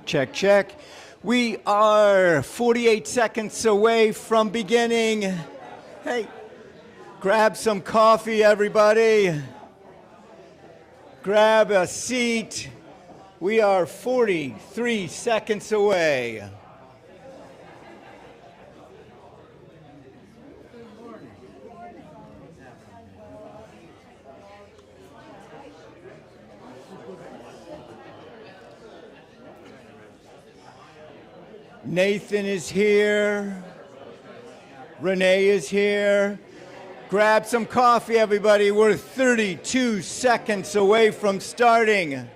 Check, check. We are 48 seconds away from beginning. Hey, grab some coffee, everybody. Grab a seat. We are 43 seconds away. Nathan is here. Renee is here. Grab some coffee, everybody. We're 32 seconds away from starting.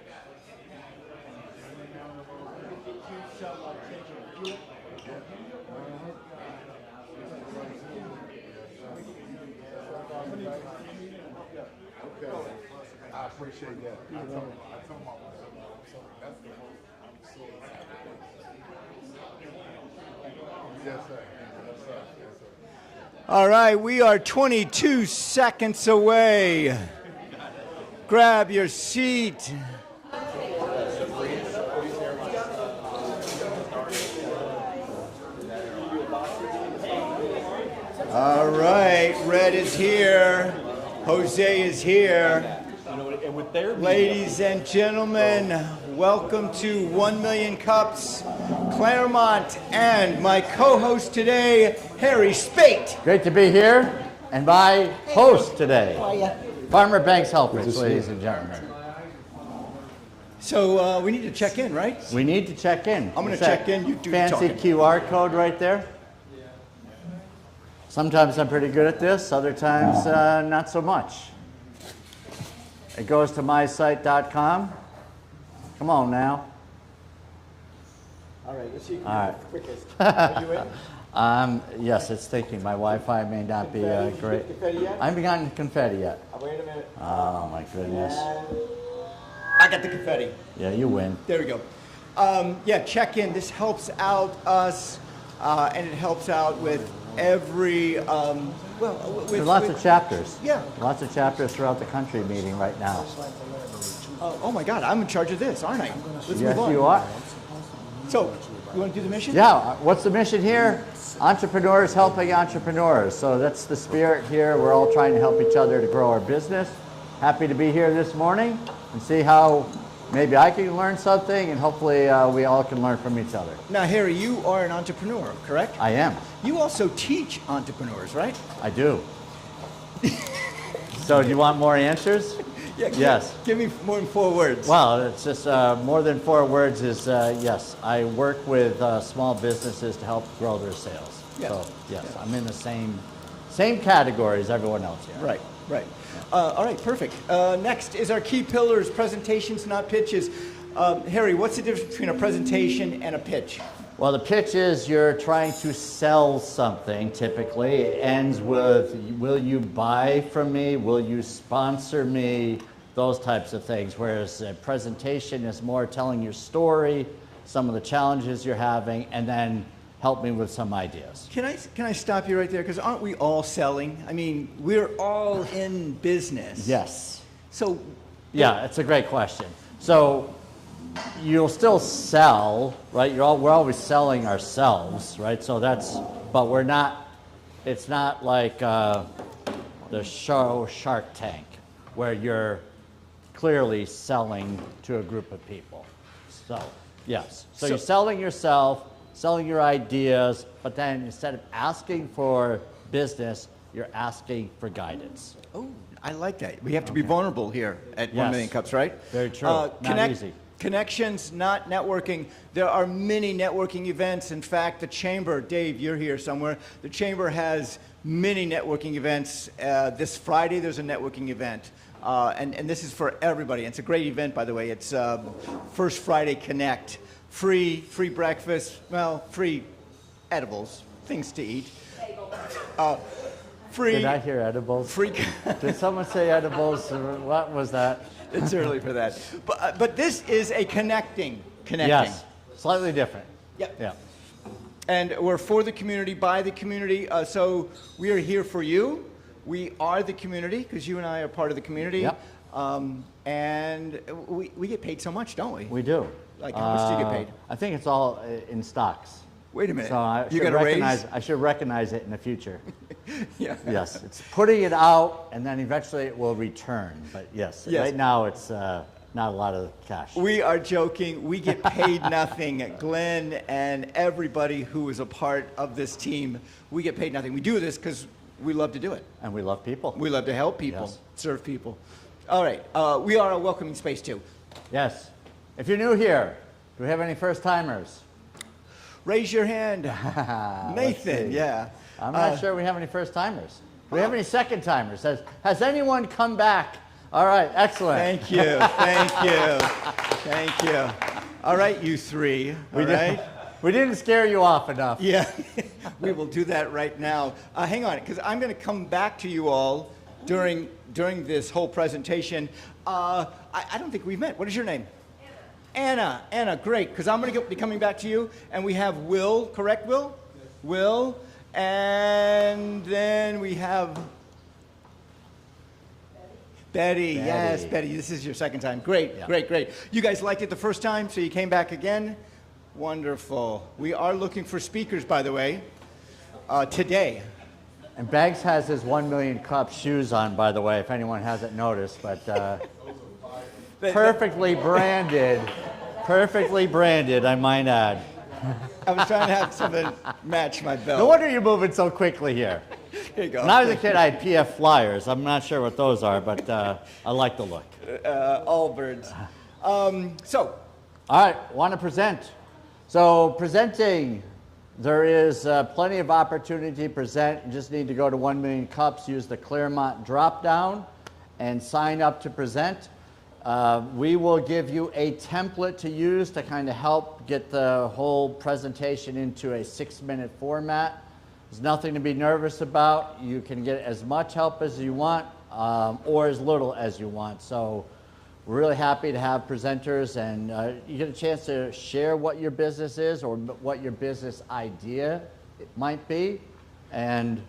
I appreciate that. Yes, sir. Yes, sir. Yes, sir. All right, we are 22 seconds away. Grab your seat. All right, Red is here. Jose is here. Ladies and gentlemen, welcome to 1 Million Cups Clermont and my co-host today, Harry Spate. Great to be here, and my host today, Farmer Banks Helpers, ladies and gentlemen. So we need to check in, right? We need to check in. I'm going to check in, you do the fancy talking. QR code right there. Sometimes I'm pretty good at this, other times not so much. It goes to mysite.com. Come on now. All right, let's see. All right. Quickest. Are you in? Yes, it's thinking. My Wi-Fi may not be great. Confetti yet? I haven't gotten confetti yet. Wait a minute. Oh my goodness. I got the confetti. Yeah, you win. There we go. Yeah, check in. This helps out us, and it helps out with every, There's lots of chapters. Yeah. Lots of chapters throughout the country meeting right now. Oh my God, I'm in charge of this, aren't I? Let's Yes, move on. you are. So, you want to do the mission? Yeah, what's the mission here? Entrepreneurs helping entrepreneurs. So that's the spirit here. We're all trying to help each other to grow our business. Happy to be here this morning and see how maybe I can learn something and hopefully we all can learn from each other. Now, Harry, you are an entrepreneur, correct? I am. You also teach entrepreneurs, right? I do. So do you want more answers? Yeah. Yes. Give me more than 4 words. Well, it's just more than 4 words is yes. I work with small businesses to help grow their sales. Yeah. So yes, Yeah. I'm in the same category as everyone else here. Right, right. All right, perfect. Next is our key pillars, presentations, not pitches. Harry, what's the difference between a presentation and a pitch? Well, the pitch is you're trying to sell something typically. It ends with, will you buy from me? Will you sponsor me? Those types of things. Whereas a presentation is more telling your story, some of the challenges you're having, and then help me with some ideas. Can I stop you right there? Because aren't we all selling? I mean, we're all in business. Yes. So. Yeah, it's a great question. So you'll still sell, right? We're always selling ourselves, right? So but we're not, it's not like the show Shark Tank, where you're clearly selling to a group of people. So, yes. So you're selling yourself, selling your ideas, but then instead of asking for business, you're asking for guidance. Oh, I like that. We have to be vulnerable here at 1 Million Cups, right? Very true. Not easy. Connections, not networking. There are many networking events. In fact, the Chamber, Dave, you're here somewhere. The Chamber has many networking events. This Friday, there's a networking event. And this is for everybody. It's a great event, by the way. It's First Friday Connect. Free breakfast, well, free edibles, things to eat. Free. Did I hear edibles? Free. Did someone say edibles? What was that? It's early for that. But this is a connecting. Yes, slightly different. Yep. Yeah. And we're for the community, by the community. So we are here for you. We are the community, because you and I are part of the community. Yep. And we get paid so much, don't we? We do. Like, how much do you get paid? I think it's all in stocks. Wait a minute. So I you should got a recognize. raise? I should recognize it in the future. Yeah. Yes, it's putting it out, and then eventually it will return. But yes, Yes. right now it's not a lot of cash. We are joking. We get paid nothing. Glenn and everybody who is a part of this team, we get paid nothing. We do this because we love to do it. And we love people. We love to help people, Yes. serve people. All right. We are a welcoming space, too. Yes. If you're new here, do we have any first timers? Raise your hand. Nathan, see. yeah. I'm not sure we have any first timers. Do we have any second timers? Has anyone come back? All right, excellent. Thank you, thank you, thank you. All right, you three, all right? We didn't scare you off enough. Yeah, we will do that right now. Hang on, because I'm going to come back to you all during this whole presentation. I don't think we've met. What is your name? Anna, great, because I'm going to be coming back to you, and we have Will, correct, Will? Yes. Will, and then we have Betty. Yes, Betty, this is your second time. Great, Yeah. great. You guys liked it the first time, so you came back again? Wonderful. We are looking for speakers, by the way, today. And Banks has his 1 Million Cups shoes on, by the way, if anyone hasn't noticed, but perfectly branded, I might add. I was trying to have something match my belt. No wonder you're moving so quickly here. Here you go. When I was a kid, I had PF Flyers. I'm not sure what those are, but I like the look. All birds. So, All right, want to present. So presenting, there is plenty of opportunity to present. You just need to go to 1 Million Cups, use the Clermont drop-down, and sign up to present. We will give you a template to use to kind of help get the whole presentation into a 6-minute format. There's nothing to be nervous about. You can get as much help as you want or as little as you want. So we're really happy to have presenters, and you get a chance to share what your business is or what your business idea it might be. And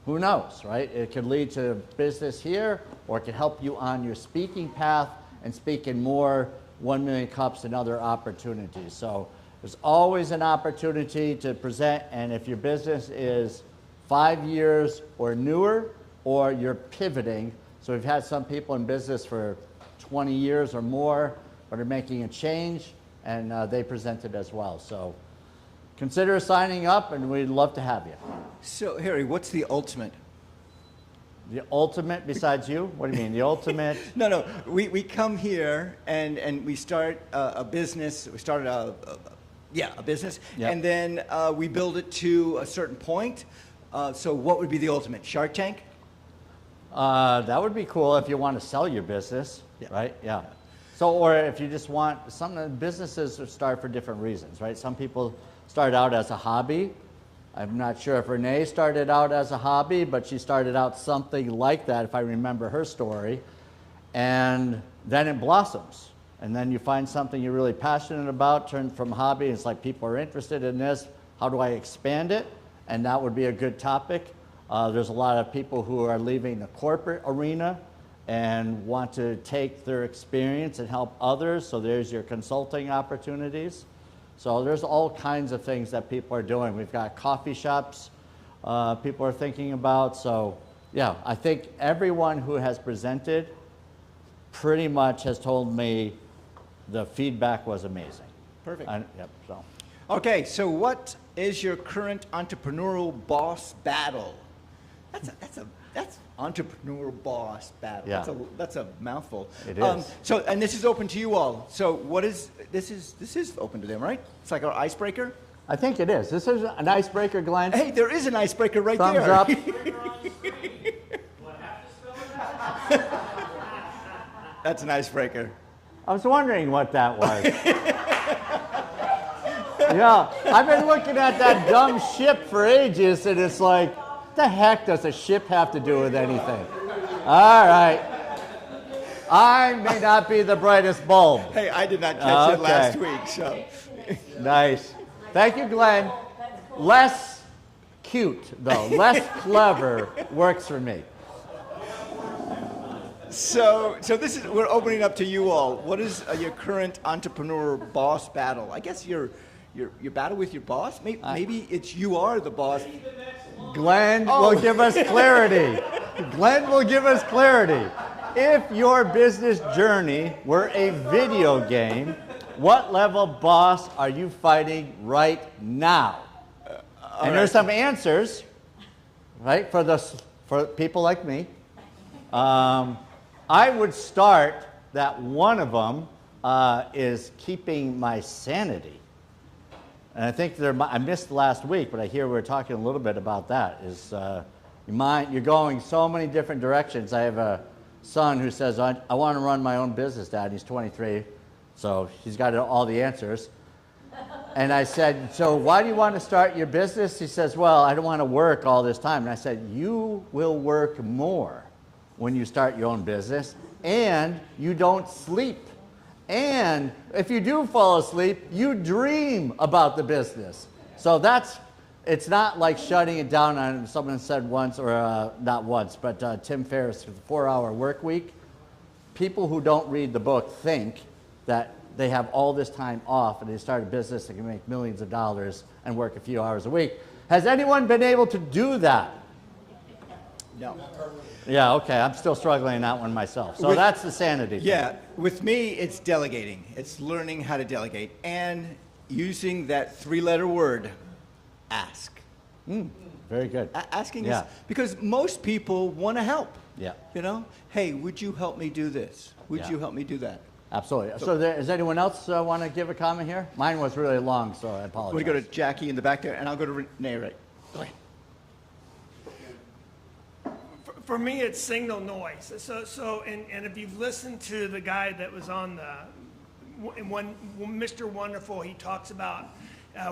who knows, right? It could lead to business here, or it could help you on your speaking path and speak in more 1 Million Cups and other opportunities. So there's always an opportunity to present, and if your business is 5 years or newer, or you're pivoting, so we've had some people in business for 20 years or more, but are making a change, and they presented as well. So consider signing up, and we'd love to have you. So Harry, what's the ultimate? The ultimate besides you? What do you mean, the ultimate? No. We come here and we start a business. We started a business, Yep. and then we build it to a certain point. So what would be the ultimate? Shark Tank? That would be cool if you want to sell your business, right? Yeah. So, or if you just want, some businesses start for different reasons, right? Some people start out as a hobby. I'm not sure if Renee started out as a hobby, but she started out something like that, if I remember her story. And then it blossoms. And then you find something you're really passionate about, turn from hobby, it's like people are interested in this. How do I expand it? And that would be a good topic. There's a lot of people who are leaving the corporate arena and want to take their experience and help others. So there's your consulting opportunities. So there's all kinds of things that people are doing. We've got coffee shops people are thinking about. So yeah, I think everyone who has presented pretty much has told me the feedback was amazing. Perfect. Yep, so. Okay, so what is your current entrepreneurial boss battle? That's entrepreneurial boss battle. Yeah. That's a mouthful. It is. So, and this is open to you all. So what is, this is open to them, right? It's like our icebreaker? I think it is. This is an icebreaker, Glenn. Hey, there is an icebreaker right Thumbs there. up. That's an icebreaker. I was wondering what that was. Yeah, I've been looking at that dumb ship for ages, and it's like, what the heck does a ship have to do with anything? All right. I may not be the brightest bulb. Hey, I did not catch it Okay. last week, so. Nice. Thank you, Glenn. Less cute, though. Less clever works for me. So this is, we're opening up to you all. What is your current entrepreneur boss battle? I guess your battle with your boss? Maybe it's you are the boss. Glenn will give us clarity. Glenn will give us clarity. If your business journey were a video game, what level boss are you fighting right now? And there's some answers, right, for people like me. I would start that one of them is keeping my sanity. And I think I missed last week, but I hear we were talking a little bit about that. You're going so many different directions. I have a son who says, I want to run my own business, Dad. He's 23, so he's got all the answers. And I said, so why do you want to start your business? He says, well, I don't want to work all this time. And I said, you will work more when you start your own business, and you don't sleep. And if you do fall asleep, you dream about the business. So it's not like shutting it down on, someone said once, or not once, but Tim Ferriss, the 4-hour work week. People who don't read the book think that they have all this time off and they start a business that can make millions of dollars and work a few hours a week. Has anyone been able to do that? No. Yeah, okay, I'm still struggling in that one myself. So that's the sanity thing. Yeah, with me, it's delegating. It's learning how to delegate and using that 3-letter word, ask. Very good. Asking is, because most people want to help. Yeah. You know, hey, would you help me do this? Would Yeah. you help me do that? Absolutely. So does anyone else want to give a comment here? Mine was really long, so I apologize. We go to Jackie in the back there, and I'll go to Renee, right? Go ahead. For me, it's signal noise. And if you've listened to the guy that was on Mr. Wonderful, he talks about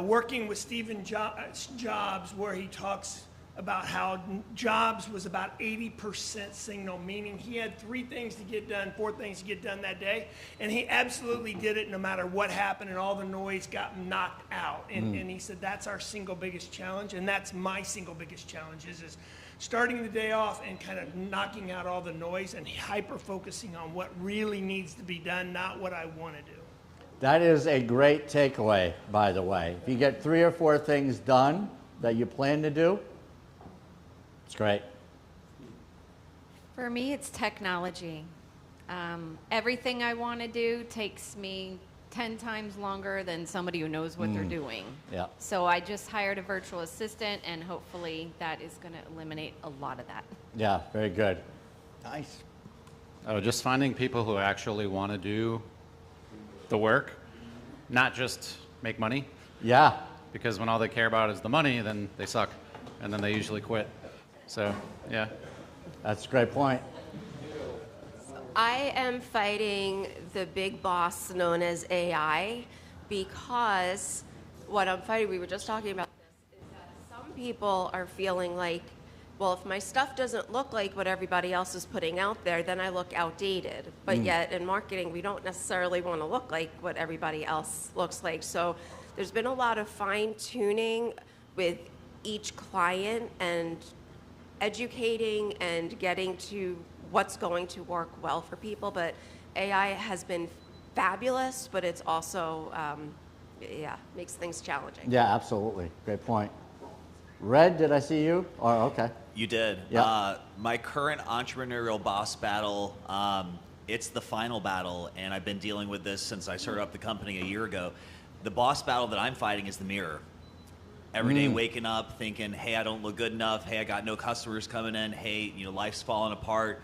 working with Stephen Jobs, where he talks about how Jobs was about 80% signal, meaning he had 3 things to get done, 4 things to get done that day, and he absolutely did it no matter what happened, and all the noise got knocked out. And he said that's our single biggest challenge, and that's my single biggest challenge is starting the day off and kind of knocking out all the noise and hyper-focusing on what really needs to be done, not what I want to do. That is a great takeaway, by the way. If you get 3 or 4 things done that you plan to do, it's great. For me, it's technology. Everything I want to do takes me 10 times longer than somebody who knows what they're doing. Yeah. So I just hired a virtual assistant, and hopefully that is going to eliminate a lot of that. Yeah, very good. Nice. Oh, just finding people who actually want to do the work, not just make money. Yeah. Because when all they care about is the money, then they suck, and then they usually quit. So, yeah. That's a great point. I am fighting the big boss known as AI because what I'm fighting, we were just talking about this, is that some people are feeling like, well, if my stuff doesn't look like what everybody else is putting out there, then I look outdated. But yet in marketing, we don't necessarily want to look like what everybody else looks like. So there's been a lot of fine tuning with each client and educating and getting to what's going to work well for people. But AI has been fabulous, but it's also, makes things challenging. Yeah, absolutely. Great point. Red, did I see you? Oh, okay. You did. Yeah. My current entrepreneurial boss battle, it's the final battle, and I've been dealing with this since I started up the company a year ago. The boss battle that I'm fighting is the mirror. Every day waking up thinking, hey, I don't look good enough. Hey, I got no customers coming in. Hey, life's falling apart.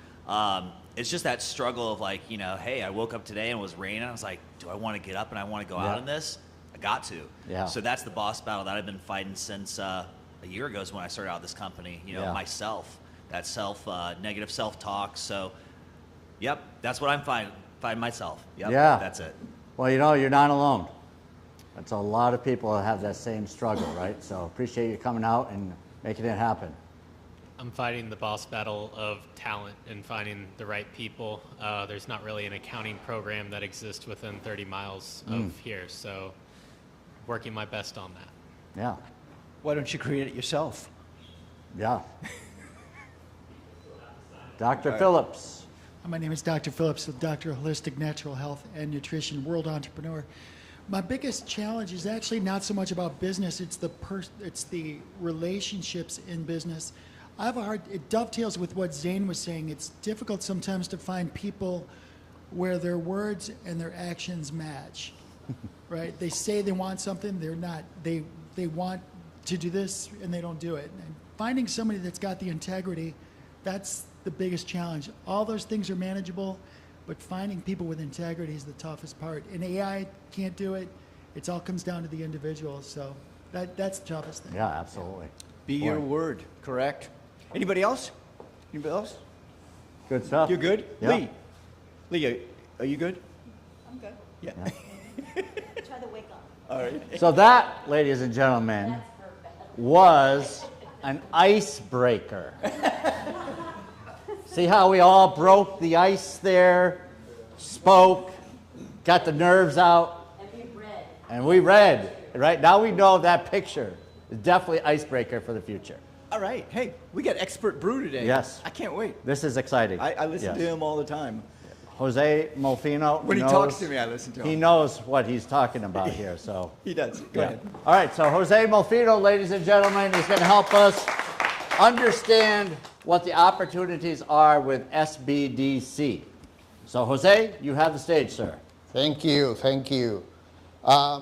It's just that struggle of like, hey, I woke up today and it was raining. I was like, do I want to get up and I want to go out in this? I got to. Yeah. So that's the boss battle that I've been fighting since a year ago is when I started out this company. Myself, that negative self-talk. So, yep, that's what I'm fighting myself. Yep, Yeah. that's it. Well, you're not alone. That's a lot of people that have that same struggle, right? So appreciate you coming out and making it happen. I'm fighting the boss battle of talent and finding the right people. There's not really an accounting program that exists within 30 miles of here, so working my best on that. Yeah. Why don't you create it yourself? Yeah. Dr. Phillips. My name is Dr. Phillips, the Doctor of Holistic Natural Health and Nutrition, World Entrepreneur. My biggest challenge is actually not so much about business, it's the relationships in business. It dovetails with what Zane was saying. It's difficult sometimes to find people where their words and their actions match, right? They say they want something, they're not. They want to do this and they don't do it. And finding somebody that's got the integrity, that's the biggest challenge. All those things are manageable, but finding people with integrity is the toughest part. And AI can't do it. It all comes down to the individual. So that's the toughest thing. Yeah, absolutely. Be your word, correct? Anybody else? Anybody else? Good stuff. You're good? Yeah. Lee, are you good? I'm good. Yeah. Try to wake up. All right. So that, ladies and gentlemen, was an icebreaker. See how we all broke the ice there, spoke, got the nerves out, and we read. Right now we know that picture is definitely icebreaker for the future. All right. Hey, we got Expert Brew today. Yes. I can't wait. This is exciting. I listen Yes. to him all the time. Jose Molfino When he knows, talks to me, I listen to him. He knows what he's talking about here. So He does. Go ahead. All right, so Jose Molfino, ladies and gentlemen, is going to help us understand what the opportunities are with SBDC. So Jose, you have the stage, sir. Thank you, thank you. I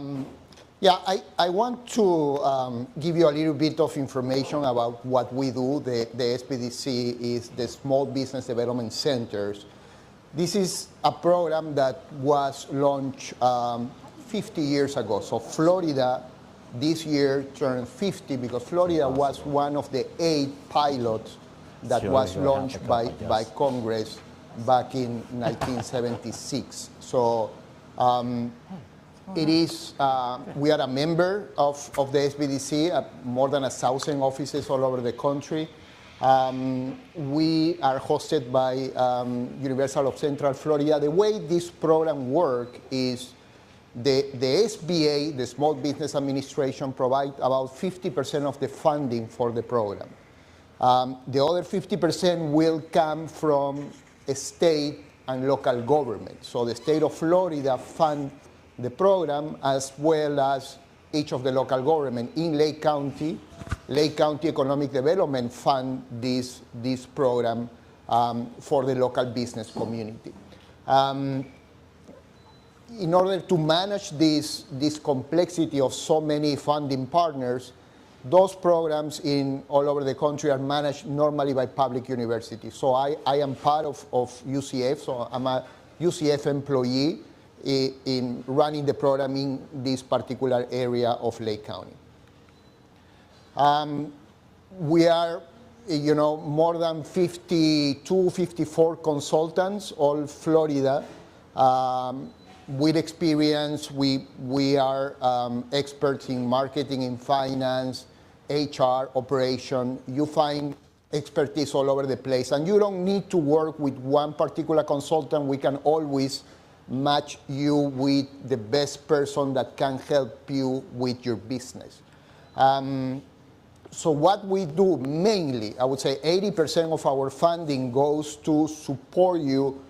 want to give you a little bit of information about what we do. The SBDC is the Small Business Development Centers. This is a program that was launched 50 years ago. So Florida this year turned 50 because Florida was one of the 8 pilots that was launched by Congress back in 1976. So it is, we are a member of the SBDC, more than 1,000 offices all over the country. We are hosted by University of Central Florida. The way this program works is the SBA, the Small Business Administration, provides about 50% of the funding for the program. The other 50% will come from state and local government. So the state of Florida funds the program as well as each of the local government. In Lake County Economic Development Fund this program for the local business community. In order to manage this complexity of so many funding partners, those programs all over the country are managed normally by public universities. So I am part of UCF, so I'm a UCF employee in running the program in this particular area of Lake County. We are, more than 52, 54 consultants, all Florida. With experience, we are experts in marketing, in finance, HR, operation. You find expertise all over the place. And you don't need to work with one particular consultant. We can always match you with the best person that can help you with your business. So what we do mainly, I would say 80% of our funding goes to support you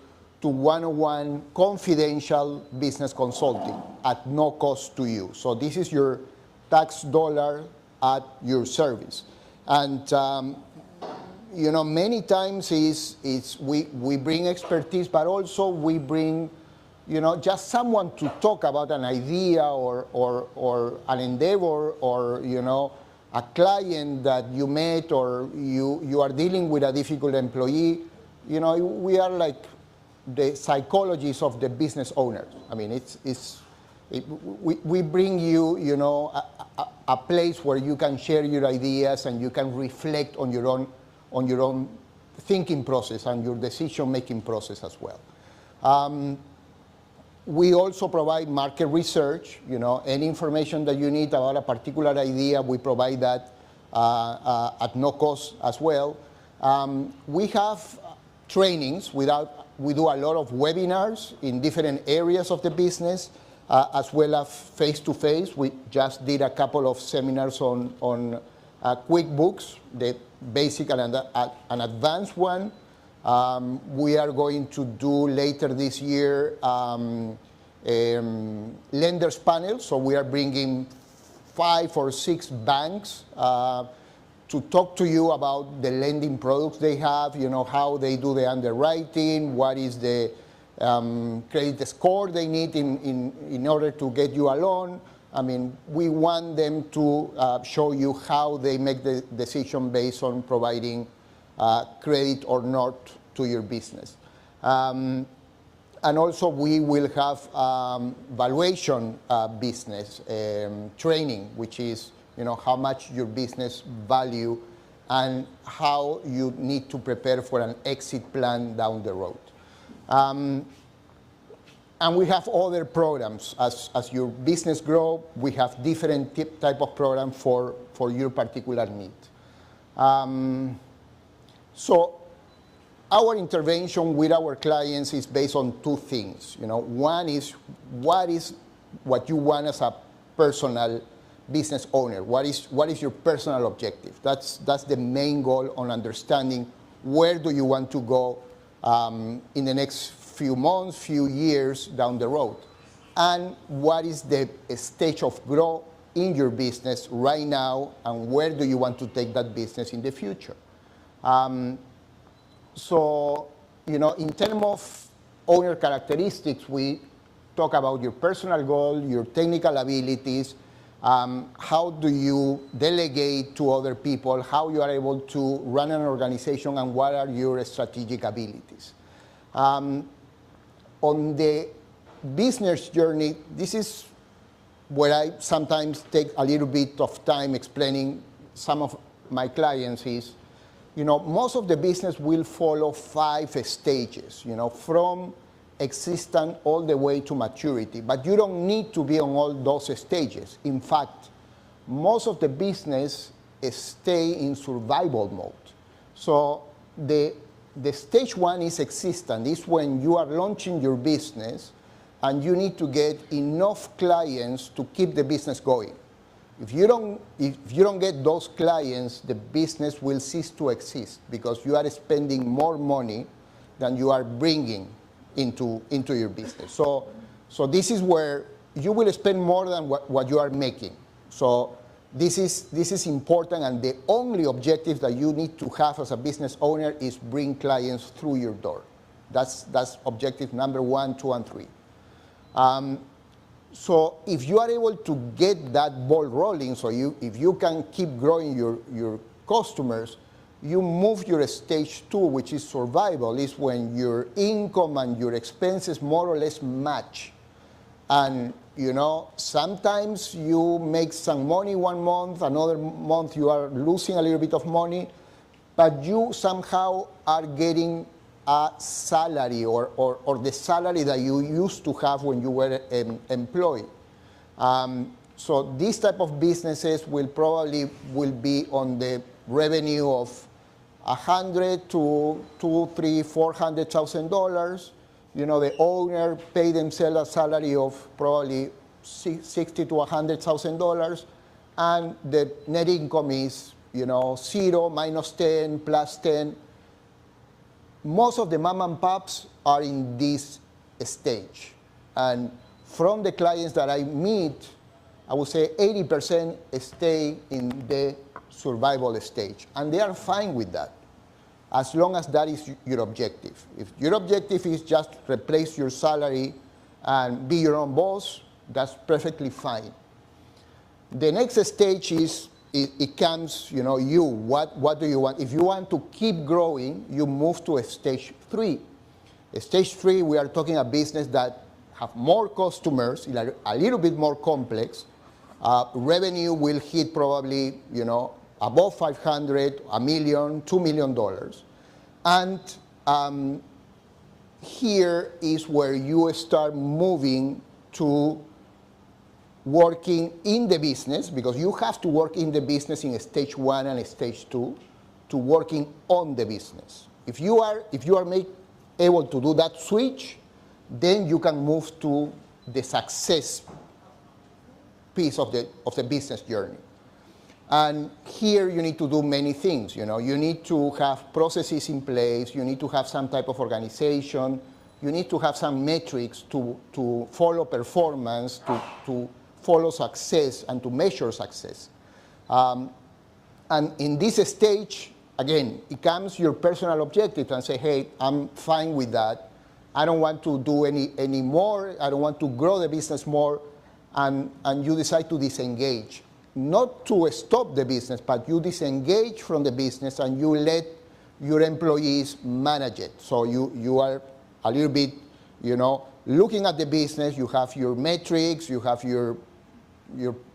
to one-on-one confidential business consulting at no cost to you. So this is your tax dollar at your service. And many times we bring expertise, but also we bring just someone to talk about an idea or an endeavor or, a client that you met or you are dealing with a difficult employee. We are like the psychologists of the business owners. I mean, we bring you, a place where you can share your ideas and you can reflect on your own thinking process and your decision-making process as well. We also provide market research. Any information that you need about a particular idea, we provide that at no cost as well. We have trainings. We do a lot of webinars in different areas of the business, as well as face-to-face. We just did a couple of seminars on QuickBooks, the basic and an advanced one. We are going to do later this year lenders panel. So we are bringing 5 or 6 banks to talk to you about the lending products they have, how they do the underwriting, what is the credit score they need in order to get you a loan. I mean, we want them to show you how they make the decision based on providing credit or not to your business. And also we will have valuation business training, which is how much your business value and how you need to prepare for an exit plan down the road. And we have other programs. As your business grows, we have different type of program for your particular need. So our intervention with our clients is based on 2 things. One is what you want as a personal business owner. What is your personal objective? That's the main goal on understanding where do you want to go in the next few months, few years down the road, and what is the stage of growth in your business right now, and where do you want to take that business in the future. So, in terms of owner characteristics, we talk about your personal goal, your technical abilities, how do you delegate to other people, how you are able to run an organization, and what are your strategic abilities. On the business journey, this is where I sometimes take a little bit of time explaining some of my clients is, most of the business will follow 5 stages, from existence all the way to maturity. But you don't need to be on all those stages. In fact, most of the business stay in survival mode. So the stage 1 is existence. It's when you are launching your business and you need to get enough clients to keep the business going. If you don't get those clients, the business will cease to exist because you are spending more money than you are bringing into your business. So this is where you will spend more than what you are making. So this is important, and the only objective that you need to have as a business owner is bring clients through your door. That's objective number 1, 2, and 3. So if you are able to get that ball rolling, so if you can keep growing your customers, you move your stage 2, which is survival, is when your income and your expenses more or less match. And sometimes you make some money one month, another month you are losing a little bit of money, but you somehow are getting a salary or the salary that you used to have when you were employed. So these type of businesses will be on the revenue of $100,000 to $200,000, $300,000, $400,000. The owner pay themselves a salary of probably $60,000 to $100,000, and the net income is 0, -10, +10. Most of the mom and pops are in this stage, and from the clients that I meet, I would say 80% stay in the survival stage, and they are fine with that, as long as that is your objective. If your objective is just replace your salary and be your own boss, that's perfectly fine. The next stage is, it comes, what do you want? If you want to keep growing, you move to stage 3. Stage 3, we are talking a business that have more customers, a little bit more complex. Revenue will hit probably, above 500, $1 million, $2 million. And here is where you start moving to working in the business, because you have to work in the business in stage 1 and stage 2, to working on the business. If you are able to do that switch, then you can move to the success piece of the business journey. And here you need to do many things. You need to have processes in place. You need to have some type of organization. You need to have some metrics to follow performance, to follow success, and to measure success. And in this stage, again, it comes your personal objective and say, hey, I'm fine with that. I don't want to do any more. I don't want to grow the business more. And you decide to disengage. Not to stop the business, but you disengage from the business and you let your employees manage it. So you are a little bit, looking at the business. You have your metrics, you have your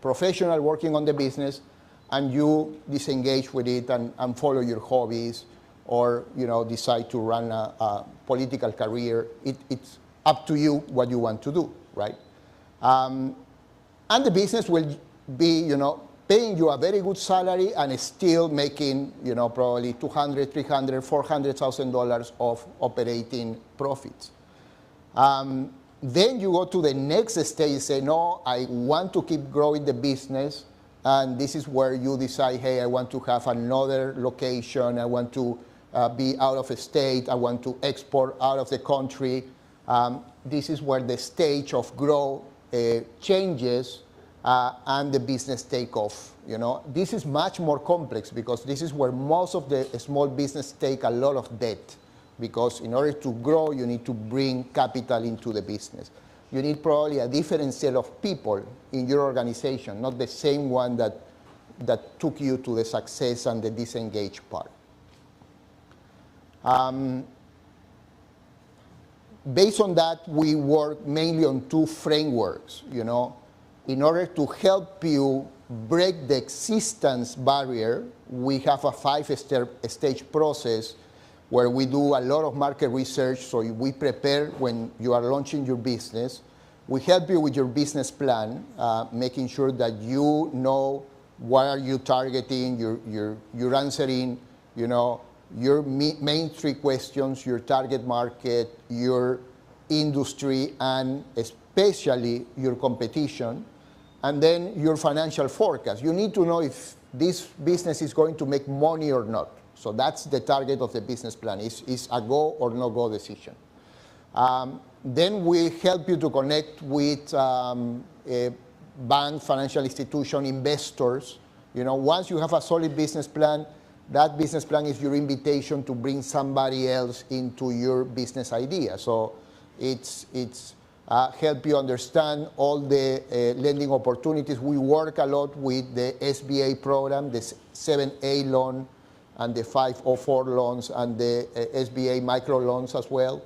professional working on the business, and you disengage with it and follow your hobbies, or decide to run a political career. It's up to you what you want to do, right? And the business will be, paying you a very good salary and still making, probably $200,000, $300,000, $400,000 of operating profits. Then you go to the next stage and say, no, I want to keep growing the business. And this is where you decide, hey, I want to have another location. I want to be out of state. I want to export out of the country. This is where the stage of growth changes and the business take off. This is much more complex because this is where most of the small business take a lot of debt, because in order to grow, you need to bring capital into the business. You need probably a different set of people in your organization, not the same one that took you to the success and the disengaged part. Based on that, we work mainly on two frameworks, In order to help you break the existence barrier, we have a 5-stage process where we do a lot of market research. So we prepare when you are launching your business. We help you with your business plan, making sure that you know what are you targeting, you're answering, your main 3 questions, your target market, your industry, and especially your competition. And then your financial forecast. You need to know if this business is going to make money or not. So that's the target of the business plan, is a go or no go decision. Then we help you to connect with a bank, financial institution, investors. Once you have a solid business plan, that business plan is your invitation to bring somebody else into your business idea. So it's help you understand all the lending opportunities. We work a lot with the SBA program, the 7A loan, and the 504 loans, and the SBA micro loans as well.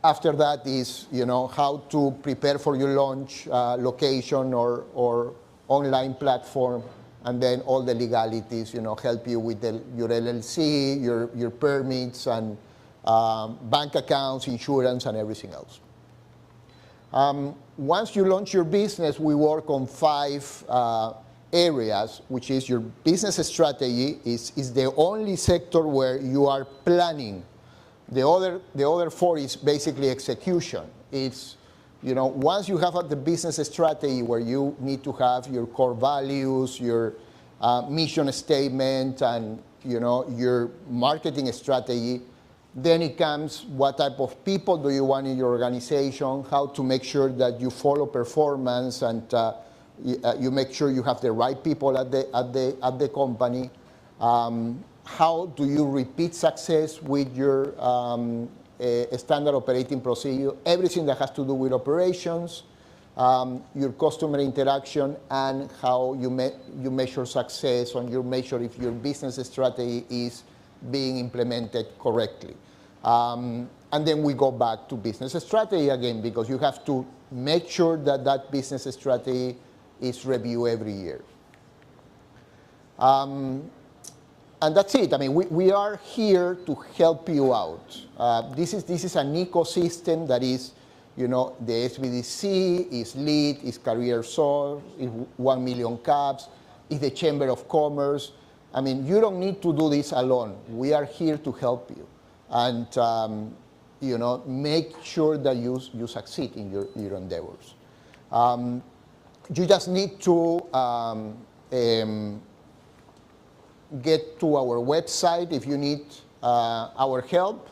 After that is, how to prepare for your launch, location or online platform, and then all the legalities, help you with your LLC, your permits, and bank accounts, insurance, and everything else. Once you launch your business, we work on 5 areas, which is your business strategy is the only sector where you are planning. The other 4 is basically execution. It's, once you have the business strategy where you need to have your core values, your mission statement, and, your marketing strategy, then it comes what type of people do you want in your organization, how to make sure that you follow performance, and you make sure you have the right people at the company. How do you repeat success with your standard operating procedure? Everything that has to do with operations, your customer interaction, and how you measure success, and you measure if your business strategy is being implemented correctly. And then we go back to business strategy again, because you have to make sure that business strategy is reviewed every year. And that's it. I mean, we are here to help you out. This is an ecosystem that is, the SBDC, is LEAD, is Career Source, is 1 Million Cups, is the Chamber of Commerce. I mean, you don't need to do this alone. We are here to help you and, make sure that you succeed in your endeavors. You just need to get to our website if you need our help,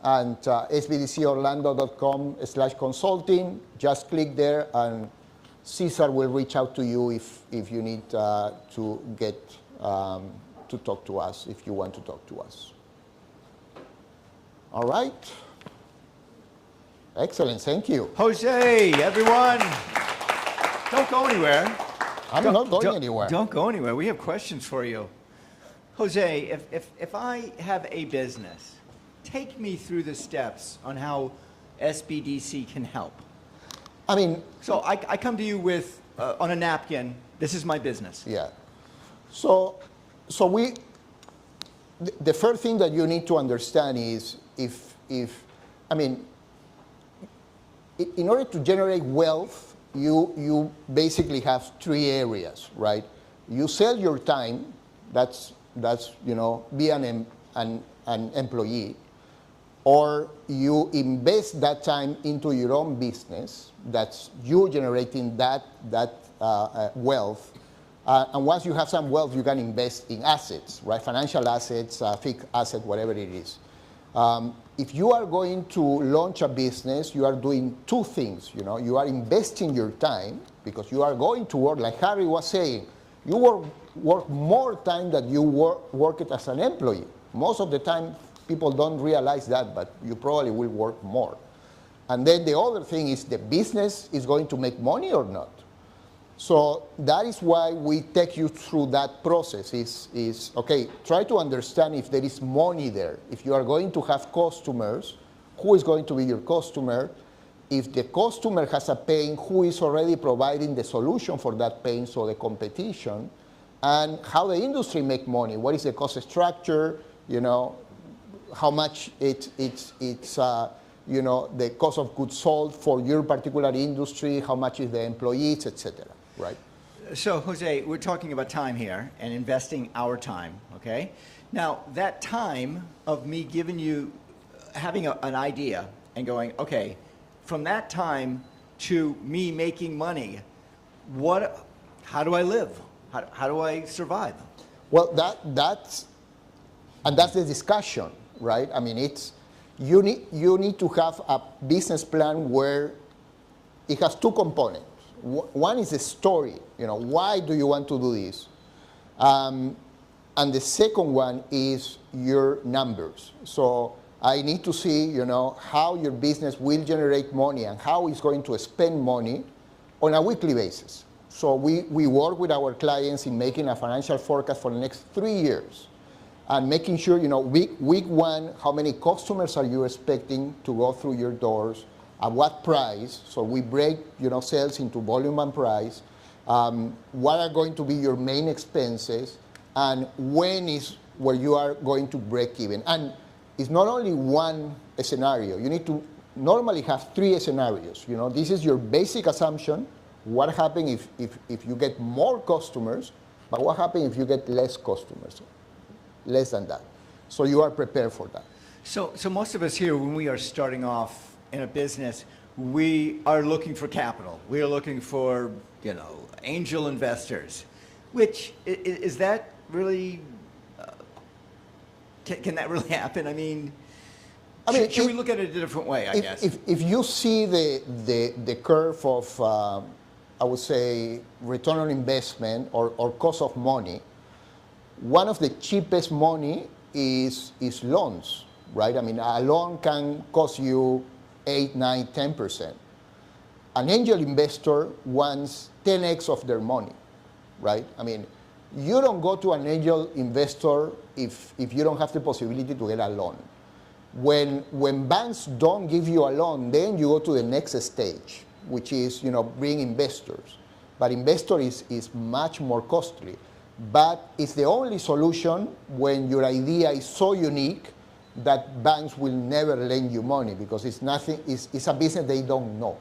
and sbdcorlando.com/consulting. Just click there, and Cesar will reach out to you if you need to get to talk to us, if you want to talk to us. All right. Excellent. Thank you. Jose, everyone, don't go anywhere. I'm not going anywhere. Don't go anywhere. We have questions for you. Jose, if I have a business, take me through the steps on how SBDC can help. I mean, so I come to you with on a napkin. This is my business. Yeah. So the first thing that you need to understand is in order to generate wealth, you basically have three areas, right? You sell your time. That's be an employee, or you invest that time into your own business. That's you generating that wealth. And once you have some wealth, you can invest in assets, right? Financial assets, fixed asset, whatever it is. If you are going to launch a business, you are doing two things. You are investing your time because you are going to work, like Harry was saying. You work more time than you work it as an employee. Most of the time, people don't realize that, but you probably will work more. And then the other thing is the business is going to make money or not. So that is why we take you through that process is okay, try to understand if there is money there. If you are going to have customers, who is going to be your customer? If the customer has a pain, who is already providing the solution for that pain, so the competition, and how the industry make money. What is the cost structure? How much it's the cost of goods sold for your particular industry, how much is the employees, etc. Right? So, Jose, we're talking about time here and investing our time, okay? Now, that time of me giving you, having an idea and going, okay, from that time to me making money, how do I live? How do I survive? Well, that's the discussion, right? I mean, you need to have a business plan where it has two components. One is the story. Why do you want to do this? And the second one is your numbers. So I need to see, how your business will generate money and how it's going to spend money on a weekly basis. So we work with our clients in making a financial forecast for the next 3 years and making sure, week one, how many customers are you expecting to go through your doors, at what price. So we break, sales into volume and price. What are going to be your main expenses, and when is where you are going to break even. And it's not only one scenario. You need to normally have 3 scenarios. This is your basic assumption. What happens if you get more customers, but what happens if you get less customers? Less than that. So you are prepared for that. So most of us here, when we are starting off in a business, we are looking for capital. We are looking for, angel investors. Which, is that really, can that really happen? Should we look at it a different way, I guess? If you see the curve of, I would say, return on investment or cost of money, one of the cheapest money is loans, right? A loan can cost you 8, 9, 10%. An angel investor wants 10x of their money, right? You don't go to an angel investor if you don't have the possibility to get a loan. When banks don't give you a loan, then you go to the next stage, which is, bring investors. But investor is much more costly. But it's the only solution when your idea is so unique that banks will never lend you money because it's a business they don't know.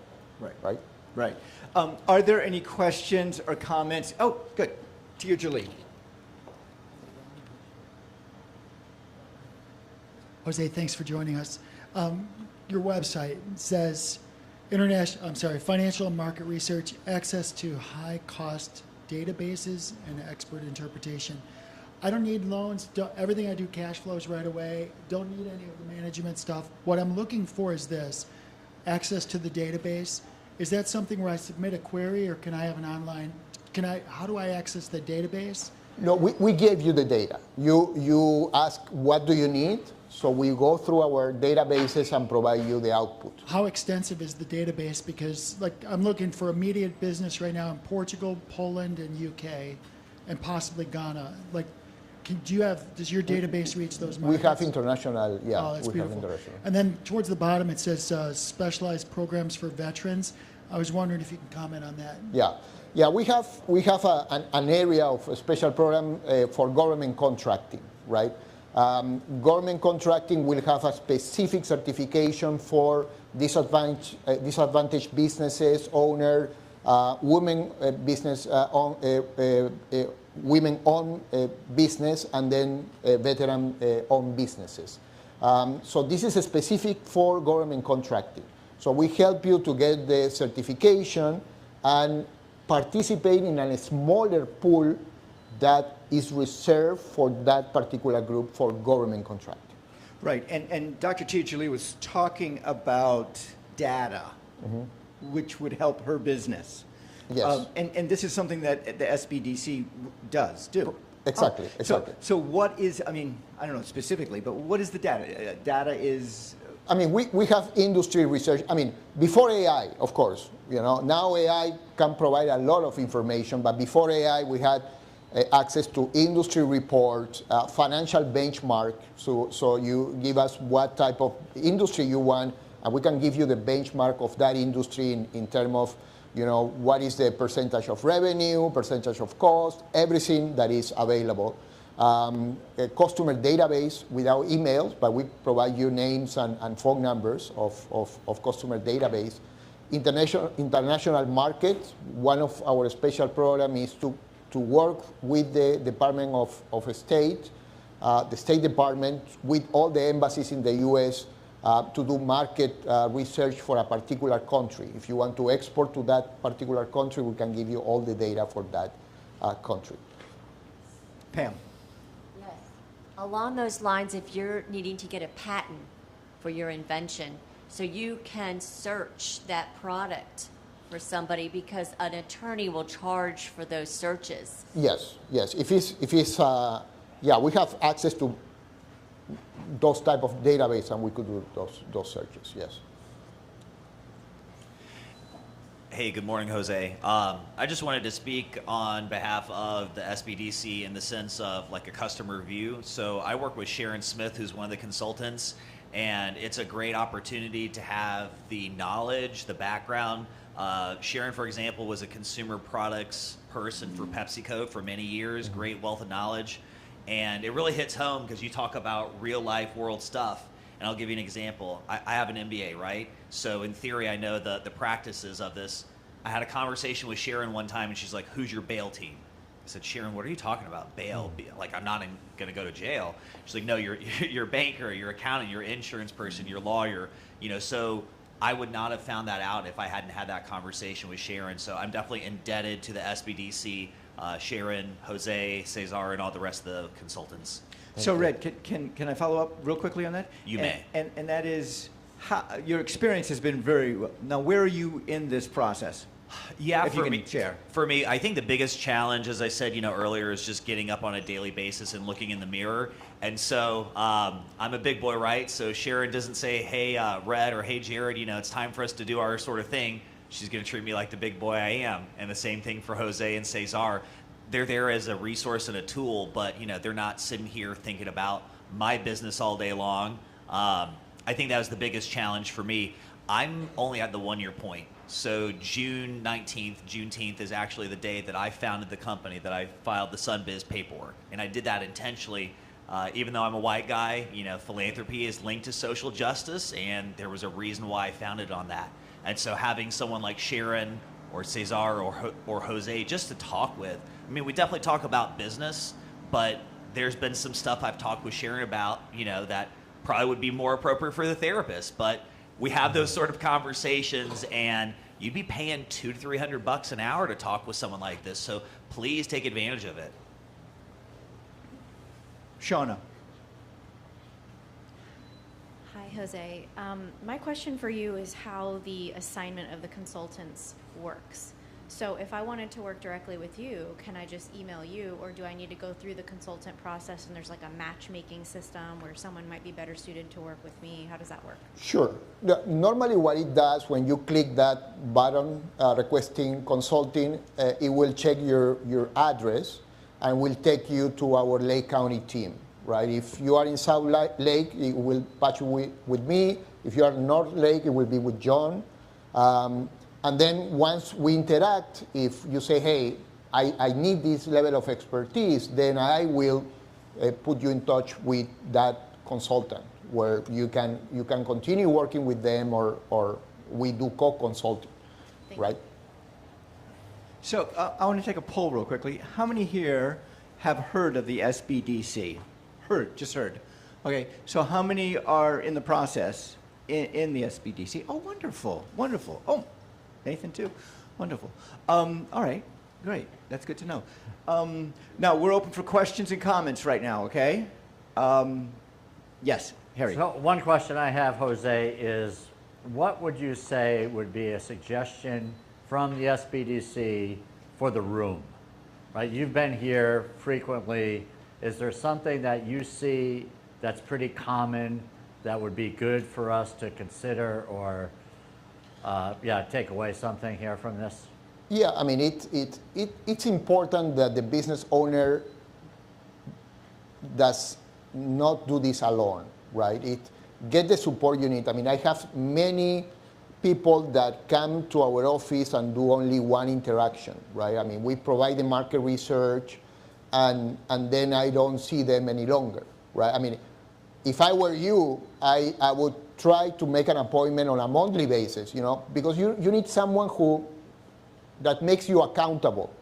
Right. Are there any questions or comments? Oh, good. To you, Julie. Jose, thanks for joining us. Your website says financial and market research, access to high-cost databases and expert interpretation. I don't need loans. Everything I do cash flows right away. Don't need any of the management stuff. What I'm looking for is this, access to the database. Is that something where I submit a query, or can I have an online, how do I access the database? No, we gave you the data. You ask, what do you need? So we go through our databases and provide you the output. How extensive is the database? Because like I'm looking for immediate business right now in Portugal, Poland, and UK, and possibly Ghana. Like, does your database reach those markets? We have international, yeah. Oh, that's we beautiful. have international. And then towards the bottom it says specialized programs for veterans. I was wondering if you can comment on that. Yeah, we have an area of a special program for government contracting, right? Government contracting will have a specific certification for disadvantaged businesses, owner, women business, women-owned business, and then veteran-owned businesses. So this is specific for government contracting. So we help you to get the certification and participate in a smaller pool that is reserved for that particular group for government contracting. Right, and Dr. Tia was talking about data, which would help her business. Yes. And this is something that the SBDC does do. Exactly, exactly. So what is, I mean, I don't know specifically, but what is the data? Data is... I mean, we have industry research. I mean, before AI, of course, you know, now AI can provide a lot of information, but before AI, we had access to industry reports, financial benchmark. So you give us what type of industry you want, and we can give you the benchmark of that industry in terms of, you know, what is the percentage of revenue, percentage of cost, everything that is available. A customer database without emails, but we provide you names and phone numbers of customer database. International markets, one of our special programs is to work with the Department of State, the State Department, with all the embassies in the US to do market research for a particular country. If you want to export to that particular country, we can give you all the data for that country. Pam. Yes. Along those lines, if you're needing to get a patent for your invention, so you can search that product for somebody, because an attorney will charge for those searches. Yes, yes. If it's yeah, we have access to those type of database, and we could do those searches. Yes. Hey, good morning, Jose. I just wanted to speak on behalf of the SBDC in the sense of like a customer view. So I work with Sharon Smith, who's one of the consultants, and it's a great opportunity to have the knowledge, the background. Sharon, for example, was a consumer products person for PepsiCo for many years, great wealth of knowledge. And it really hits home because you talk about real life world stuff. And I'll give you an example. I have an MBA, right? So in theory, I know the practices of this. I had a conversation with Sharon one time, and she's like, "Who's your bail team?" I said, "Sharon, what are you talking about? Bail? Like, I'm not going to go to jail." She's like, "No, you're a banker, you're accountant, you're an insurance person, you're a lawyer." You know, so I would not have found that out if I hadn't had that conversation with Sharon. So I'm definitely indebted to the SBDC, Sharon, Jose, Cesar, and all the rest of the consultants. So Red, can I follow up real quickly on that? You may. And that is, how, your experience has been very well. Now, where are you in this process? Yeah, if you can share. For me, I think the biggest challenge, as I said, earlier, is just getting up on a daily basis and looking in the mirror. And so I'm a big boy, right? So Sharon doesn't say, "Hey, Red," or "Hey, Jared, it's time for us to do our sort of thing." She's going to treat me like the big boy I am. And the same thing for Jose and Cesar. They're there as a resource and a tool, but they're not sitting here thinking about my business all day long. I think that was the biggest challenge for me. I'm only at the 1 year point. So June 19th, Juneteenth is actually the day that I founded the company, that I filed the SunBiz paperwork. And I did that intentionally. Even though I'm a white guy, philanthropy is linked to social justice, and there was a reason why I founded on that. And so having someone like Sharon or Cesar or Jose just to talk with, I mean, we definitely talk about business, but there's been some stuff I've talked with Sharon about, that probably would be more appropriate for the therapist. But we have those sort of conversations, and you'd be paying $200 to $300 an hour to talk with someone like this. So please take advantage of it. Shauna. Hi, Jose. My question for you is how the assignment of the consultants works. So if I wanted to work directly with you, can I just email you, or do I need to go through the consultant process and there's like a matchmaking system where someone might be better suited to work with me? How does that work? Sure. Normally what it does when you click that button requesting consulting, it will check your address and will take you to our Lake County team, right? If you are in South Lake, it will patch you with me. If you are in North Lake, it will be with John. And then once we interact, if you say, hey, I need this level of expertise, then I will put you in touch with that consultant where you can continue working with them, or we do co-consulting, right? So I want to take a poll real quickly. How many here have heard of the SBDC? Just heard. Okay, so how many are in the process in the SBDC? Oh, wonderful, wonderful. Oh, Nathan too, wonderful. All right, great, that's good to know. Now, we're open for questions and comments right now, okay? Yes, Harry. So one question I have, Jose, is what would you say would be a suggestion from the SBDC for the room, right? You've been here frequently. Is there something that you see that's pretty common that would be good for us to consider, or take away something here from this? Yeah, I mean, it's important that the business owner does not do this alone, right? Get the support you need. I mean, I have many people that come to our office and do only one interaction, right? I mean, we provide the market research, and then I don't see them any longer, right? I mean, if I were you, I would try to make an appointment on a monthly basis, you know, because you need someone that makes you accountable,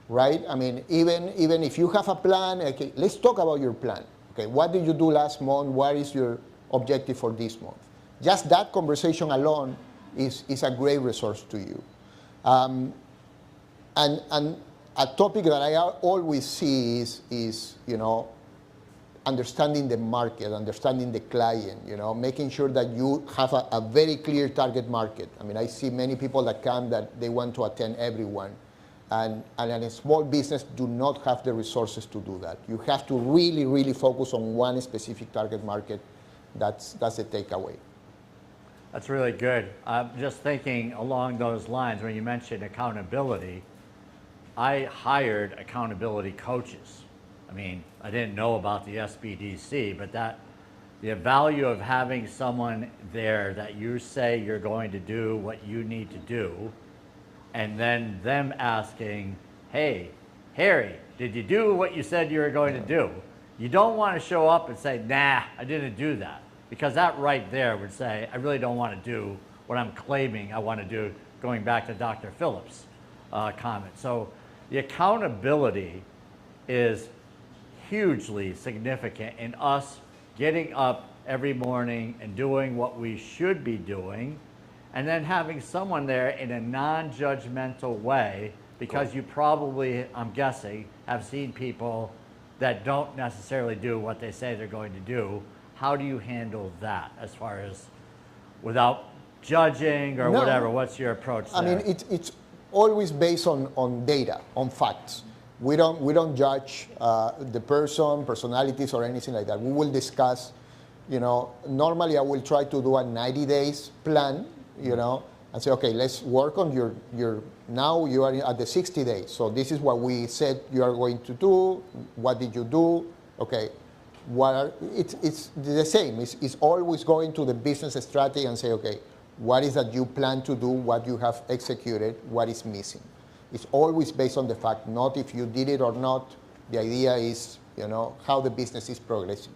right? I mean, even if you have a plan, okay, let's talk about your plan. Okay, what did you do last month? What is your objective for this month? Just that conversation alone is a great resource to you. And a topic that I always see is you know, understanding the market, understanding the client, you know, making sure that you have a very clear target market. I mean, I see many people that come that they want to attend everyone. And a small business do not have the resources to do that. You have to really, really focus on one specific target market. That's the takeaway. That's really good. I'm just thinking along those lines, when you mentioned accountability, I hired accountability coaches. I mean, I didn't know about the SBDC, but the value of having someone there that you say you're going to do what you need to do, and then them asking, hey, Harry, did you do what you said you were going to do? You don't want to show up and say, nah, I didn't do that, because that right there would say, I really don't want to do what I'm claiming I want to do, going back to Dr. Phillips' comment. So the accountability is hugely significant in us getting up every morning and doing what we should be doing, and then having someone there in a non-judgmental way, because you probably, I'm guessing, have seen people that don't necessarily do what they say they're going to do. How do you handle that as far as without judging or whatever? What's your approach there? I mean, it's always based on data, on facts. We don't judge the personalities or anything like that. We will discuss, you know, normally I will try to do a 90 days plan, you know, and say, okay, let's work on your now you are at the 60 days. So this is what we said you are going to do. What did you do? Okay, it's the same. It's always going to the business strategy and say, okay, what is that you plan to do, what you have executed, what is missing. It's always based on the fact, not if you did it or not. The idea is, you know, how the business is progressing.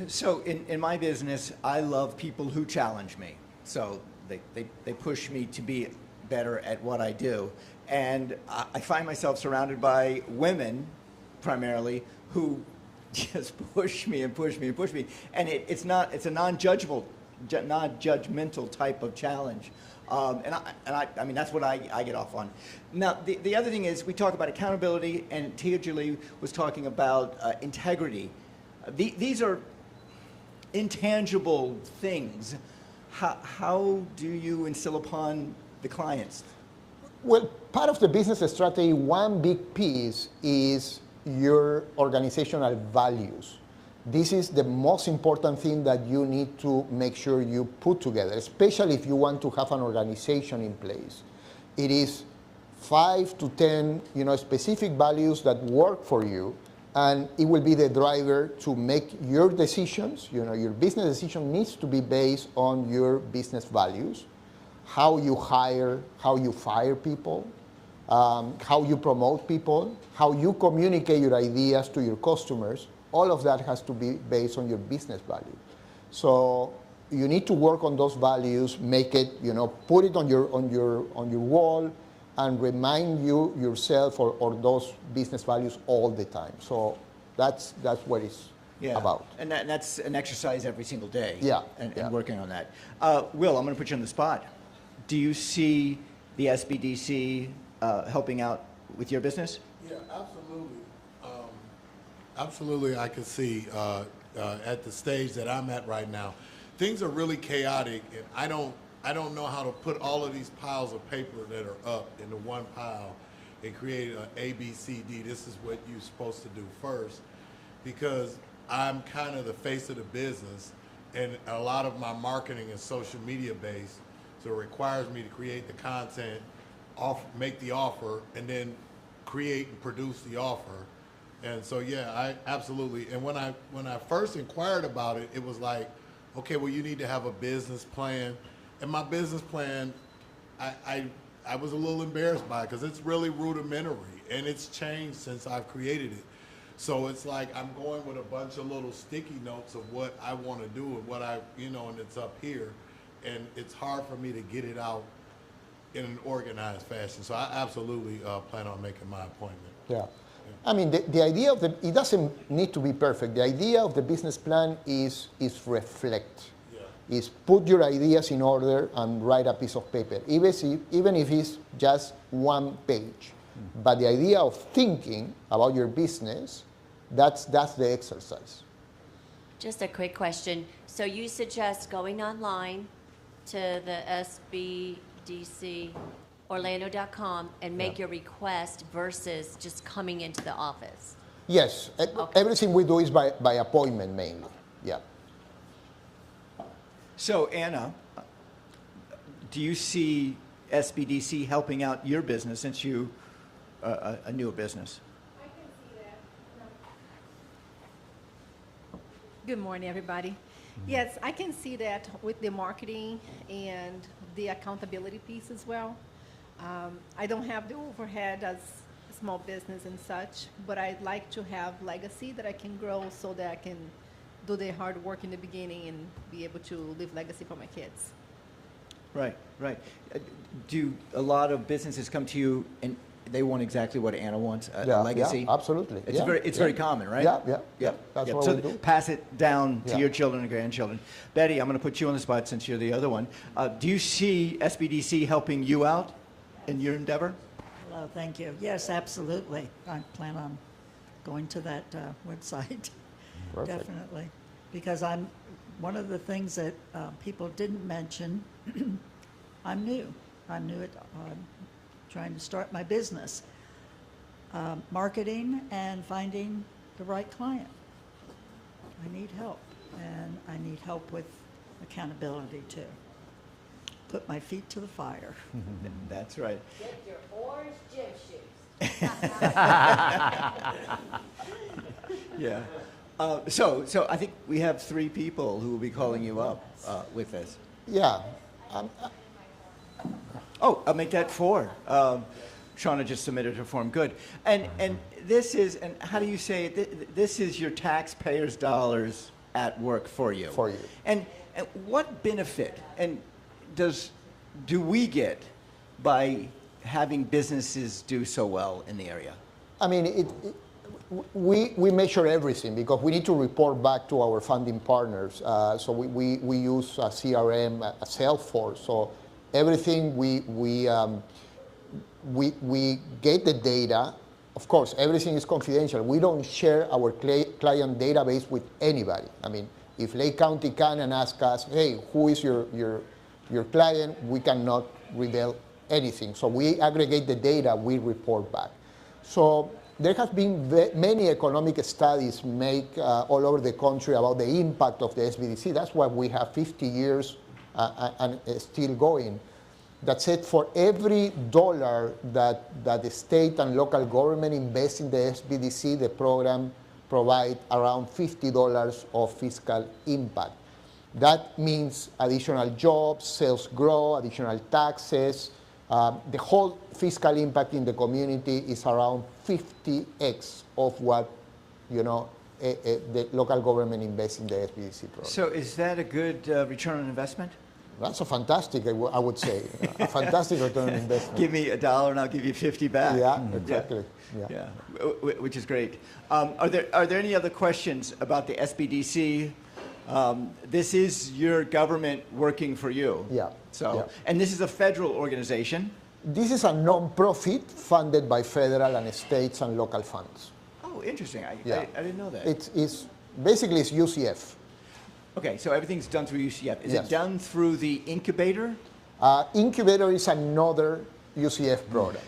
So in my business, I love people who challenge me. So they push me to be better at what I do. And I find myself surrounded by women, primarily, who just push me and push me and push me. And it's a non-judgmental non-judgmental type of challenge. I mean, that's what I get off on. Now, the other thing is we talk about accountability, and Tia Julie was talking about integrity. These are intangible things. How do you instill upon the clients? Well, part of the business strategy, one big piece is your organizational values. This is the most important thing that you need to make sure you put together, especially if you want to have an organization in place. It is 5 to 10, specific values that work for you, and it will be the driver to make your decisions. Your business decision needs to be based on your business values, how you hire, how you fire people, how you promote people, how you communicate your ideas to your customers. All of that has to be based on your business value. So you need to work on those values, make it, put it on your wall, and remind yourself or those business values all the time. So that's what it's about. And that's an exercise every single day. Yeah. And working on that. Will, I'm going to put you on the spot. Do you see the SBDC helping out with your business? Yeah, absolutely. Absolutely, I can see at the stage that I'm at right now, things are really chaotic, and I don't know how to put all of these piles of paper that are up into one pile and create an A, B, C, D. This is what you're supposed to do first, because I'm kind of the face of the business, and a lot of my marketing is social media based, so it requires me to create the content, make the offer, and then create and produce the offer. And so, yeah, I absolutely. And when I first inquired about it, it was like, okay, well, you need to have a business plan. And my business plan, I was a little embarrassed by it because it's really rudimentary and it's changed since I've created it. So it's like I'm going with a bunch of little sticky notes of what I want to do and what and it's up here. And it's hard for me to get it out in an organized fashion. So I absolutely plan on making my appointment. Yeah. I mean, the idea of it doesn't need to be perfect. The idea of the business plan is reflect. Yeah. Is put your ideas in order and write a piece of paper, even if it's just one page. Mm-hmm. But the idea of thinking about your business, that's the exercise. Just a quick question. So you suggest going online to the SBDC Orlando.com and make your request versus just coming into the office? Yes. Okay. Everything we do is by appointment mainly. Yeah. So, Anna, do you see SBDC helping out your business since you a newer business? I can see that. Good morning, everybody. Yes, I can see that with the marketing and the accountability piece as well. I don't have the overhead as a small business and such, but I'd like to have legacy that I can grow so that I can do the hard work in the beginning and be able to leave legacy for my kids. Right. Do a lot of businesses come to you and they want exactly what Anna wants, a legacy? Yeah, absolutely. It's very common, right? Yeah. That's what we do. Pass it down to your children and grandchildren. Betty, I'm going to put you on the spot since you're the other one. Do you see SBDC helping you out in your endeavor? Hello, thank you. Yes, absolutely. I plan on going to that website. Perfect. Definitely. Because one of the things that people didn't mention, I'm new. I'm new at trying to start my business. Marketing and finding the right client. I need help, and I need help with accountability too. Put my feet to the fire. That's right. Get your orange gym shoes. Yeah. So I think we have 3 people who will be calling you up with this. Yeah. I'll make that 4. Shauna just submitted her form. Good. And this is, and how do you say it? This is your taxpayers' dollars at work for you. For you. And what benefit do we get by having businesses do so well in the area? I mean, we measure everything because we need to report back to our funding partners. So we use a CRM, a Salesforce. So everything we get the data. Of course, everything is confidential. We don't share our client database with anybody. I mean, if Lake County can and ask us, hey, who is your client, we cannot reveal anything. So we aggregate the data, we report back. So there has been many economic studies made all over the country about the impact of the SBDC. That's why we have 50 years and still going. That said, for every dollar that the state and local government invest in the SBDC, the program provides around $50 of fiscal impact. That means additional jobs, sales growth, additional taxes. The whole fiscal impact in the community is around 50x of what the local government invests in the SBDC program. So is that a good return on investment? That's a fantastic, I would say, a fantastic return on investment. Give me $1 and I'll give you 50 back. Yeah, exactly. Yeah, which is great. Are there any other questions about the SBDC? This is your government working for you. Yeah. So, and this is a federal organization. This is a non-profit funded by federal and states and local funds. Oh, interesting. I didn't know that. It's basically it's UCF. Okay, so everything's done through UCF. Is Yes. it done through the incubator? Incubator is another UCF program.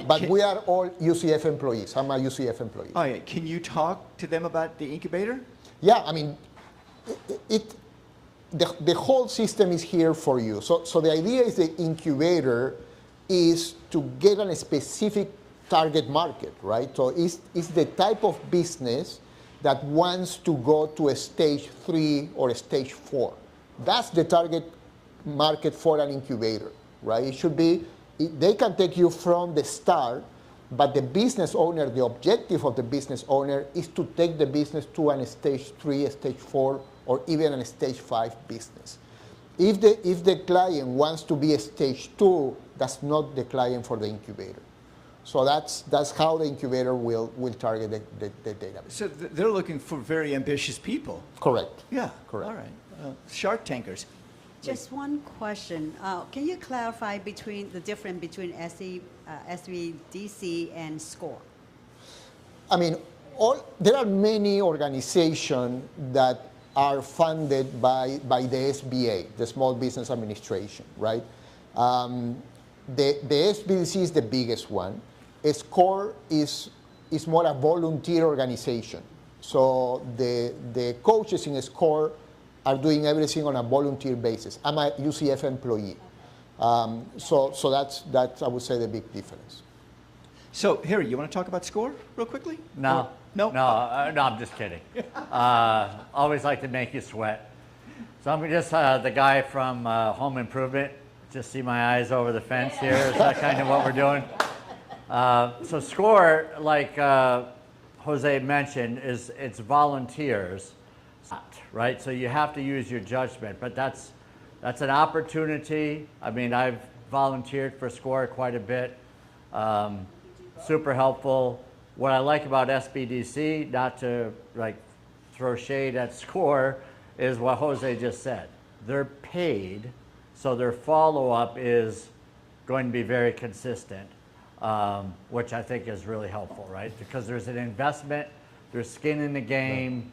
But we are all UCF employees. I'm a UCF employee. Oh, yeah. Can you talk to them about the incubator? Yeah, I mean, the whole system is here for you. So the idea is the incubator is to get a specific target market, right? So it's the type of business that wants to go to a stage 3 or a stage 4. That's the target market for an incubator, right? It should be, they can take you from the start, but the business owner, the objective of the business owner is to take the business to a stage 3, a stage 4, or even a stage 5 business. If the client wants to be a stage 2, that's not the client for the incubator. So that's how the incubator will target the database. So they're looking for very ambitious people. Correct. Yeah. Correct. All right. Shark tankers. Just one question. Can you clarify the difference between SBDC and SCORE? I mean, there are many organizations that are funded by the SBA, the Small Business Administration, right? The SBDC is the biggest one. SCORE is more a volunteer organization. So the coaches in SCORE are doing everything on a volunteer basis. I'm a UCF employee. So that's, I would say, the big difference. So, Harry, you want to talk about SCORE real quickly? No. No? No, I'm just kidding. Always like to make you sweat. So I'm just the guy from Home Improvement. Just see my eyes over the fence here. Is that kind of what we're doing? So SCORE, like Jose mentioned, it's volunteers, right? So you have to use your judgment, but that's an opportunity. I mean, I've volunteered for SCORE quite a bit. Super helpful. What I like about SBDC, not to like throw shade at SCORE, is what Jose just said. They're paid, so their follow-up is going to be very consistent, which I think is really helpful, right? Because there's an investment, there's skin in the game.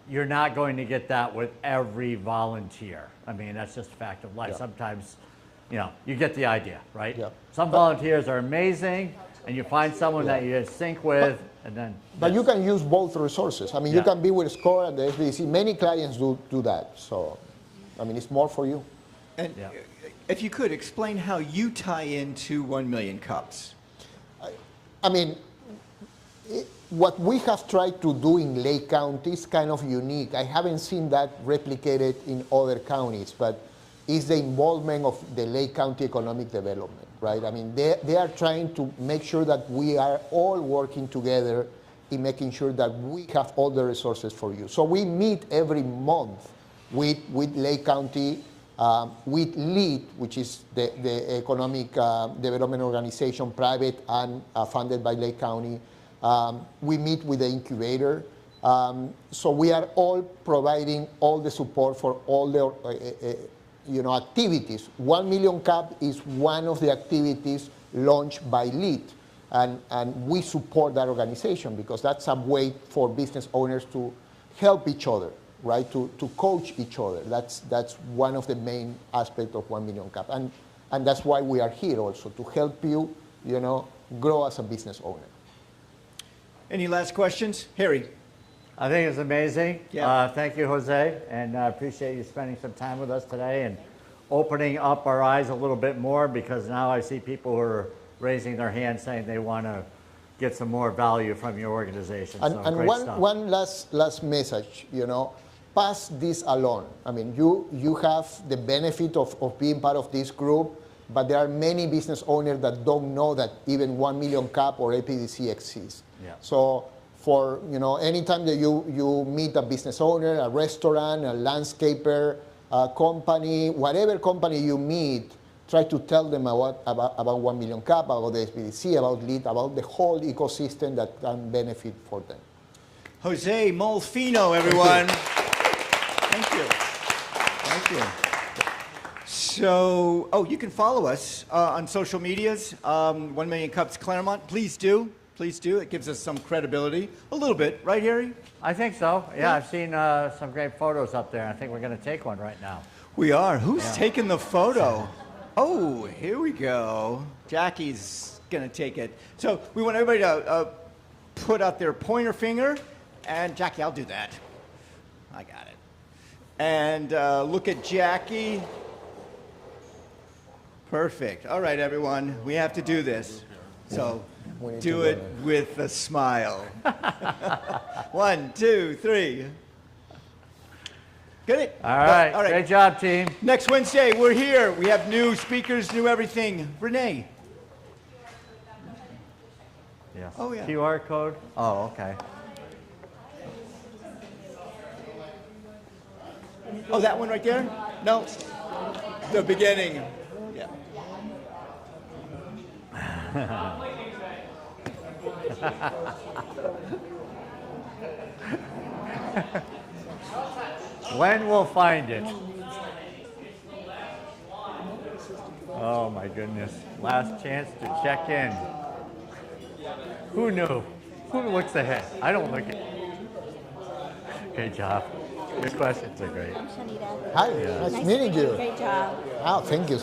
You're not going to get that with every volunteer. I mean, that's just a fact of life. Yeah. Sometimes, you get the idea, right? Yeah. Some volunteers are amazing, and you find someone that you sync with, and then. But you can use both resources. I mean, you can be with SCORE and the SBDC. Many clients do that. So, I mean, it's more for you. And if you could, explain how you tie into 1 Million Cups. I mean, what we have tried to do in Lake County is kind of unique. I haven't seen that replicated in other counties, but it's the involvement of the Lake County economic development, right? I mean, they are trying to make sure that we are all working together in making sure that we have all the resources for you. So we meet every month with Lake County, with LEAD, which is the economic development organization, private and funded by Lake County, We meet with the incubator. So we are all providing all the support for all the activities. 1 Million Cup is one of the activities launched by LEAD. And we support that organization because that's a way for business owners to help each other, right? To coach each other. That's one of the main aspects of 1 Million Cup. And that's why we are here also, to help you, grow as a business owner. Any last questions? Harry. I think it's amazing. Yeah. Thank you, Jose, and I appreciate you spending some time with us today and opening up our eyes a little bit more, because now I see people who are raising their hands saying they want to get some more value from your organization. And one last message, pass this along. I mean, you have the benefit of being part of this group, but there are many business owners that don't know that even 1 Million Cup or APDC exists. Yeah. So for, anytime that you meet a business owner, a restaurant, a landscaper, a company, whatever company you meet, try to tell them about 1 Million Cup, about the SBDC, about LEAD, about the whole ecosystem that can benefit for them. Jose Molfino, everyone. Thank you. Thank you. So, you can follow us on social medias, 1 Million Cups Clermont. Please do. Please do. It gives us some credibility. A little bit. Right, Harry? I think so. Yeah, I've seen some great photos up there. I think we're going to take one right now. We are. Who's taking the photo? Oh, here we go. Jackie's going to take it. So we want everybody to put out their pointer finger. And Jackie, I'll do that. I got it. And look at Jackie. Perfect. All right, everyone. We have to do this. So do it with a smile. 1, 2, 3. Get it? All right. All right. Great job, team. Next Wednesday, we're here. We have new speakers, new everything. Renee. Yes. Oh, yeah. QR code? Oh, okay. Oh, that one right there? No. The beginning. Yeah. When we'll find it. Oh my goodness. Last chance to check in. Who knew? Who looks ahead? I don't look at. Great job. Your questions are great. Hi, nice meeting you. Great job. Oh, thank you.